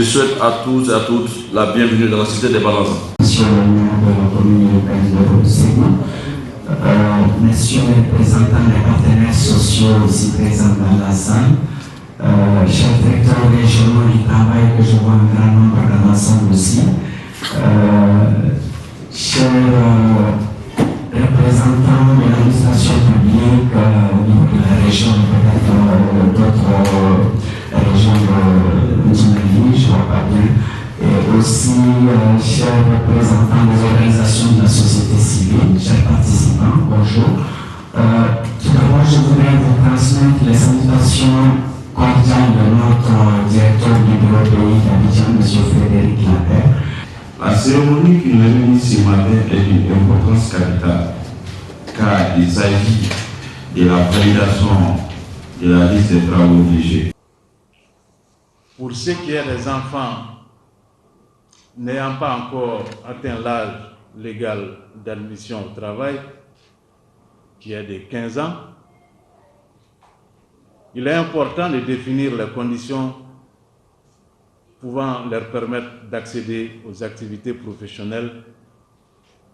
Je souhaite à tous et à toutes la bienvenue dans la cité des Balanzans. Monsieur le maire de la commune de Ségou, messieurs les représentants des partenaires sociaux ici présents dans la salle, chers directeurs régionaux du travail que je vois un grand nombre dans l'ensemble aussi, chers représentants de l'administration publique au niveau de la région, peut-être d'autres régions du Mali, je ne vois pas bien, et aussi chers représentants des organisations de la société civile, chers participants, bonjour. Tout d'abord, je voudrais vous transmettre les salutations cordiales de notre directeur du bureau pays d'Abidjan, M. Frédéric Lapère. La cérémonie qui nous réunit ce matin est d'une importance capitale, car il s'agit de la validation de la liste des travaux obligés. Pour ce qui est des enfants n'ayant pas encore atteint l'âge légal d'admission au travail, qui est de 15 ans, il est important de définir les conditions pouvant leur permettre d'accéder aux activités professionnelles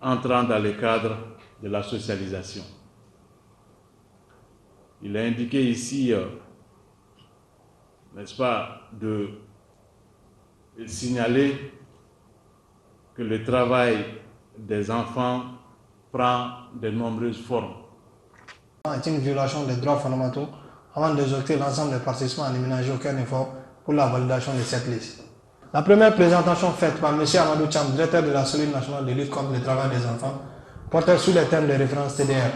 entrant dans le cadre de la socialisation. Il est indiqué ici, n'est-ce pas, de signaler que le travail des enfants prend de nombreuses formes. C'est une violation des droits fondamentaux avant d'exhorter l'ensemble des participants à ne ménager aucun effort pour la validation de cette liste. La première présentation faite par M. Amadou Cham, directeur de la cellule nationale de lutte contre le travail des enfants, portait sur les thèmes de référence TDR.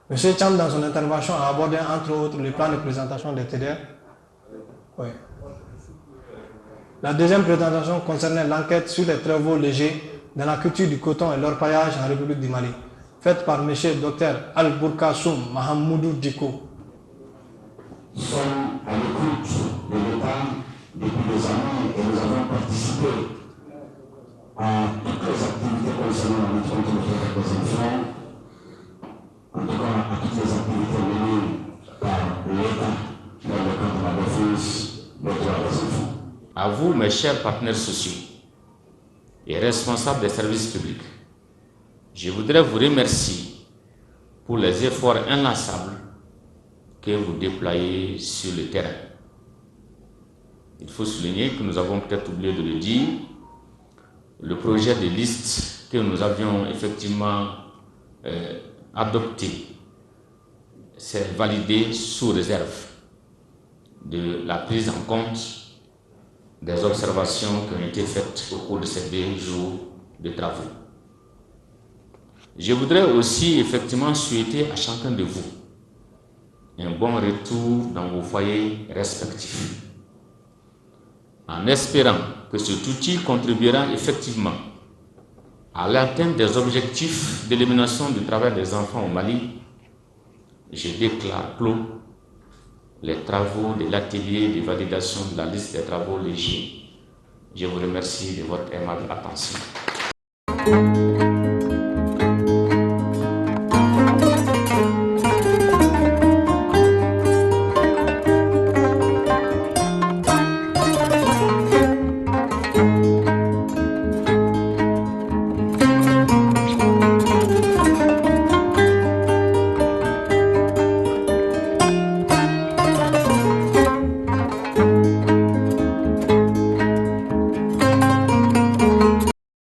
M. Cham, dans son intervention, a abordé entre autres le plan de présentation des TDR. Oui. La deuxième présentation concernait l'enquête sur les travaux légers dans la culture du coton et l'orpaillage en République du Mali, faite par M. Dr Al-Bourkassoum Mahamoudou Diko. Nous sommes à l'écoute de l'État depuis des années et nous avons participé à toutes les activités concernant la lutte contre le travail des enfants, en tout cas à toutes les activités menées par l'État dans le cadre de la défense des droits des enfants. À vous, mes chers partenaires sociaux et responsables des services publics, je voudrais vous remercier pour les efforts inlassables que vous déployez sur le terrain. Il faut souligner que nous avons peut-être oublié de le dire, le projet de liste que nous avions effectivement adopté s'est validé sous réserve de la prise en compte des observations qui ont été faites au cours de ces 2 jours de travaux. Je voudrais aussi effectivement souhaiter à chacun de vous un bon retour dans vos foyers respectifs, en espérant que cet outil contribuera effectivement à l'atteinte des objectifs d'élimination du travail des enfants au Mali. Je déclare clos les travaux de l'atelier de validation de la liste des travaux légers. Je vous remercie de votre aimable attention.